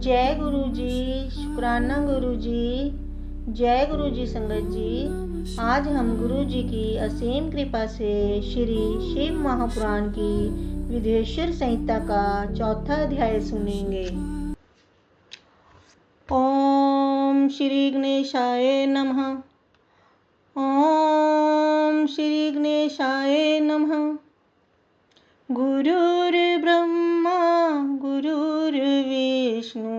जय गुरु जी, शुक्राना गुरु जी। जय गुरु जी संगत जी। आज हम गुरु जी की असीम कृपा से श्री शिव महापुराण की विदेश्वर संहिता का चौथा अध्याय सुनेंगे। ओम श्री गणेशाय नमः। ओम श्री गणेशाय नमः। गुरुर्ब्रह्मा गुरुर्विष्णु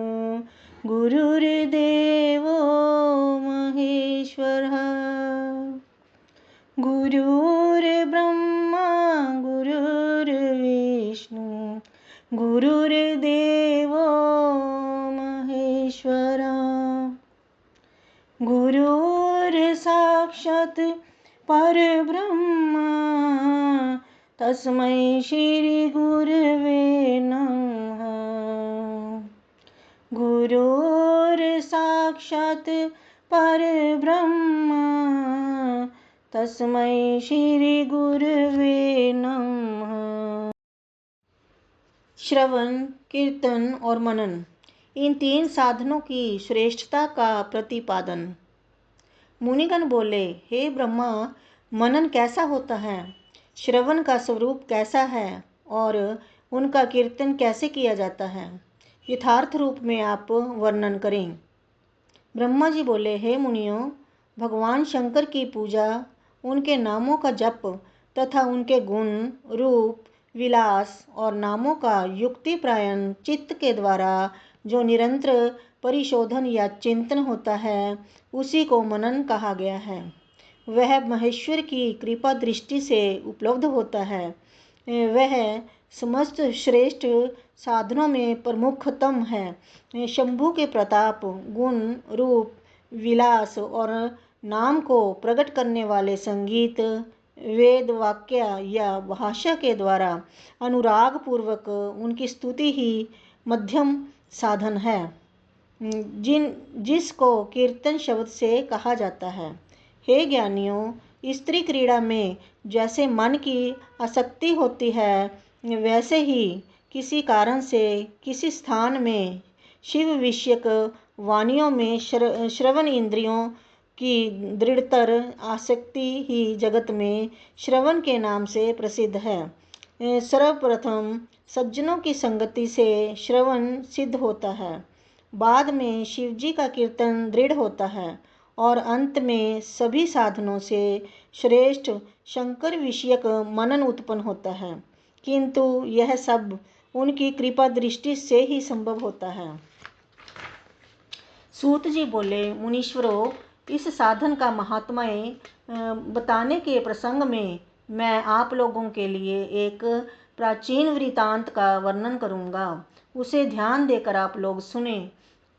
गुरुर्देवो महेश्वरः। गुरुर्ब्रह्मा गुरुर्विष्णु गुरुर्देवो महेश्वरः। गुरुर्साक्षात् परब्रह्म तस्मै श्री गुरवे नमः। गुरुर्साक्षात् परब्रह्म तस्मै श्री गुरवे नमः। श्रवण, कीर्तन और मनन, इन तीन साधनों की श्रेष्ठता का प्रतिपादन। मुनिगण बोले, हे ब्रह्मा, मनन कैसा होता है, श्रवण का स्वरूप कैसा है और उनका कीर्तन कैसे किया जाता है, यथार्थ रूप में आप वर्णन करें। ब्रह्मा जी बोले, हे मुनियों, भगवान शंकर की पूजा, उनके नामों का जप तथा उनके गुण, रूप, विलास और नामों का युक्ति प्रायण चित्त के द्वारा जो निरंतर परिशोधन या चिंतन होता है, उसी को मनन कहा गया है। वह महेश्वर की कृपा दृष्टि से उपलब्ध होता है। वह समस्त श्रेष्ठ साधनों में प्रमुखतम है। शंभु के प्रताप, गुण, रूप, विलास और नाम को प्रकट करने वाले संगीत, वेद वाक्य या भाषा के द्वारा अनुराग पूर्वक उनकी स्तुति ही मध्यम साधन है, जिसको कीर्तन शब्द से कहा जाता है। हे ज्ञानियों, स्त्री क्रीड़ा में जैसे मन की आसक्ति होती है, वैसे ही किसी कारण से किसी स्थान में शिव विषयक वाणियों में श्रवण इंद्रियों की दृढ़तर आसक्ति ही जगत में श्रवण के नाम से प्रसिद्ध है। सर्वप्रथम सज्जनों की संगति से श्रवण सिद्ध होता है, बाद में शिवजी का कीर्तन दृढ़ होता है और अंत में सभी साधनों से श्रेष्ठ शंकर विषयक मनन उत्पन्न होता है, किंतु यह सब उनकी कृपा दृष्टि से ही संभव होता है। सूत जी बोले, मुनीश्वरों, इस साधन का महात्म्य बताने के प्रसंग में मैं आप लोगों के लिए एक प्राचीन वृतांत का वर्णन करूंगा, उसे ध्यान देकर आप लोग सुने।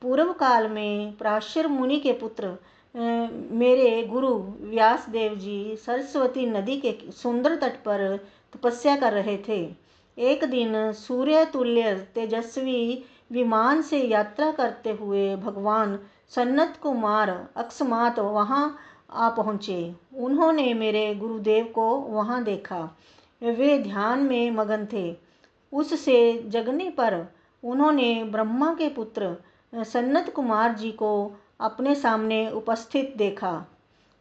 पूर्व काल में पराशर मुनि के पुत्र मेरे गुरु व्यास देव जी सरस्वती नदी के सुंदर तट पर तपस्या कर रहे थे। एक दिन सूर्य तुल्य तेजस्वी विमान से यात्रा करते हुए भगवान सनत कुमार अकस्मात वहां आ पहुँचे। उन्होंने मेरे गुरुदेव को वहां देखा। वे ध्यान में मगन थे। उससे जगने पर उन्होंने ब्रह्मा के पुत्र सनत कुमार जी को अपने सामने उपस्थित देखा।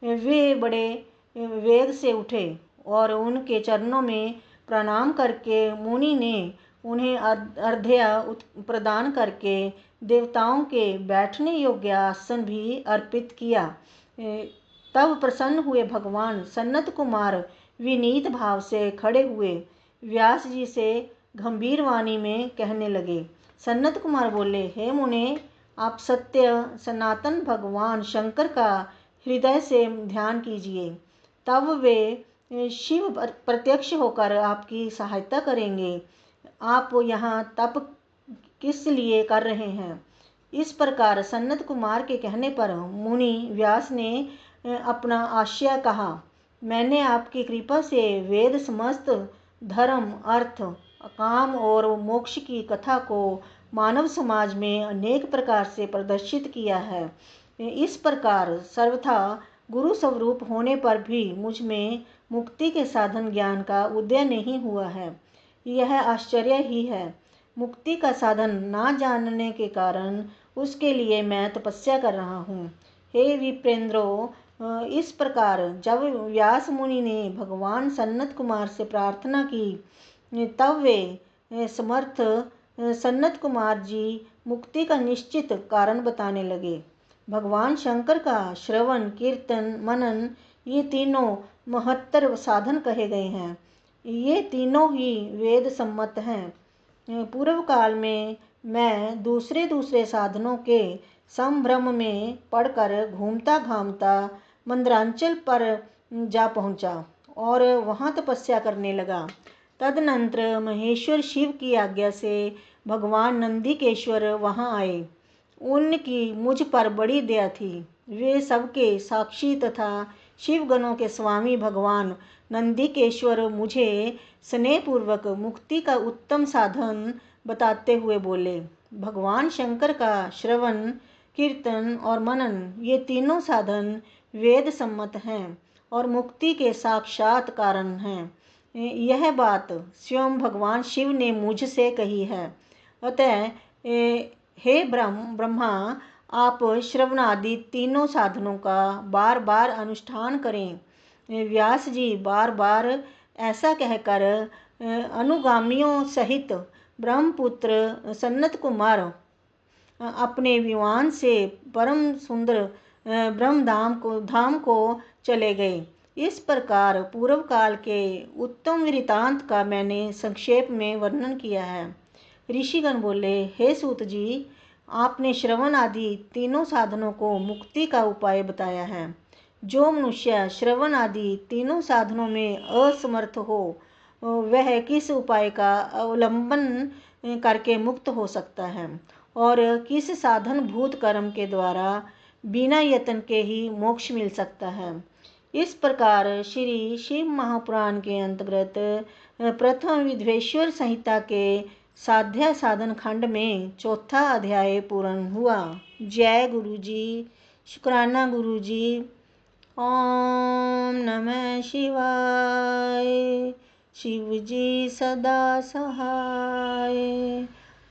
वे बड़े वेग से उठे और उनके चरणों में प्रणाम करके मुनि ने उन्हें अर्घ्य प्रदान करके देवताओं के बैठने योग्य आसन भी अर्पित किया। तब प्रसन्न हुए भगवान सनत कुमार विनीत भाव से खड़े हुए व्यास जी से गंभीर वाणी में कहने लगे। सनत कुमार बोले, हे मुने, आप सत्य सनातन भगवान शंकर का हृदय से ध्यान कीजिए, तब वे शिव प्रत्यक्ष होकर आपकी सहायता करेंगे। आप यहाँ तप किस लिए कर रहे हैं? इस प्रकार सनत कुमार के कहने पर मुनि व्यास ने अपना आशय कहा। मैंने आपकी कृपा से वेद समस्त धर्म, अर्थ, काम और मोक्ष की कथा को मानव समाज में अनेक प्रकार से प्रदर्शित किया है। इस प्रकार सर्वथा गुरु स्वरूप होने पर भी मुझ में मुक्ति के साधन ज्ञान का उदय नहीं हुआ है। यह आश्चर्य ही है। मुक्ति का साधन ना जानने के कारण उसके लिए मैं तपस्या कर रहा हूँ। हे विप्रेंद्रो, इस प्रकार जब व्यास मुनि ने भगवान सनत कुमार से प्रार्थना की तब वे समर्थ सनत कुमार जी मुक्ति का निश्चित कारण बताने लगे। भगवान शंकर का श्रवण, कीर्तन, मनन ये तीनों महत्तर साधन कहे गए हैं। ये तीनों ही वेद सम्मत हैं। पूर्व काल में मैं दूसरे दूसरे साधनों के संभ्रम में पड़कर घूमता घामता मंदरांचल पर जा पहुंचा और वहां तपस्या करने लगा। तदनंतर महेश्वर शिव की आज्ञा से भगवान नंदीकेश्वर वहां आए। उनकी मुझ पर बड़ी दया थी। वे सबके साक्षी तथा शिवगणों के स्वामी भगवान नंदीकेश्वर मुझे स्नेहपूर्वक मुक्ति का उत्तम साधन बताते हुए बोले, भगवान शंकर का श्रवण, कीर्तन और मनन ये तीनों साधन वेद सम्मत हैं और मुक्ति के साक्षात कारण हैं। यह बात स्वयं भगवान शिव ने मुझसे कही है। अतः हे ब्रह्मा, आप श्रवण आदि तीनों साधनों का बार बार अनुष्ठान करें। व्यास जी बार बार ऐसा कहकर अनुगामियों सहित ब्रह्मपुत्र सनत कुमार अपने विमान से परम सुंदर धाम को चले गए। इस प्रकार पूर्व काल के उत्तम वृतांत का मैंने संक्षेप में वर्णन किया है। ऋषिगण बोले, हे सूत जी, आपने श्रवण आदि तीनों साधनों को मुक्ति का उपाय बताया है। जो मनुष्य श्रवण आदि तीनों साधनों में असमर्थ हो वह किस उपाय का अवलंबन करके मुक्त हो सकता है और किस साधन भूत कर्म के द्वारा बिना यत्न के ही मोक्ष मिल सकता है। इस प्रकार श्री शिव महापुराण के अंतर्गत प्रथम विद्वेश्वर संहिता के साध्या साधन खंड में चौथा अध्याय पूर्ण हुआ। जय गुरु जी, शुक्राना गुरु जी। ओम नमः शिवाय। शिव जी सदा सहाय।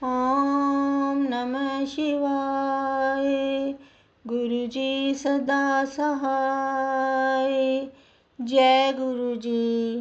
ओम नमः शिवाय। गुरु जी सदा सहाय। जय गुरु जी।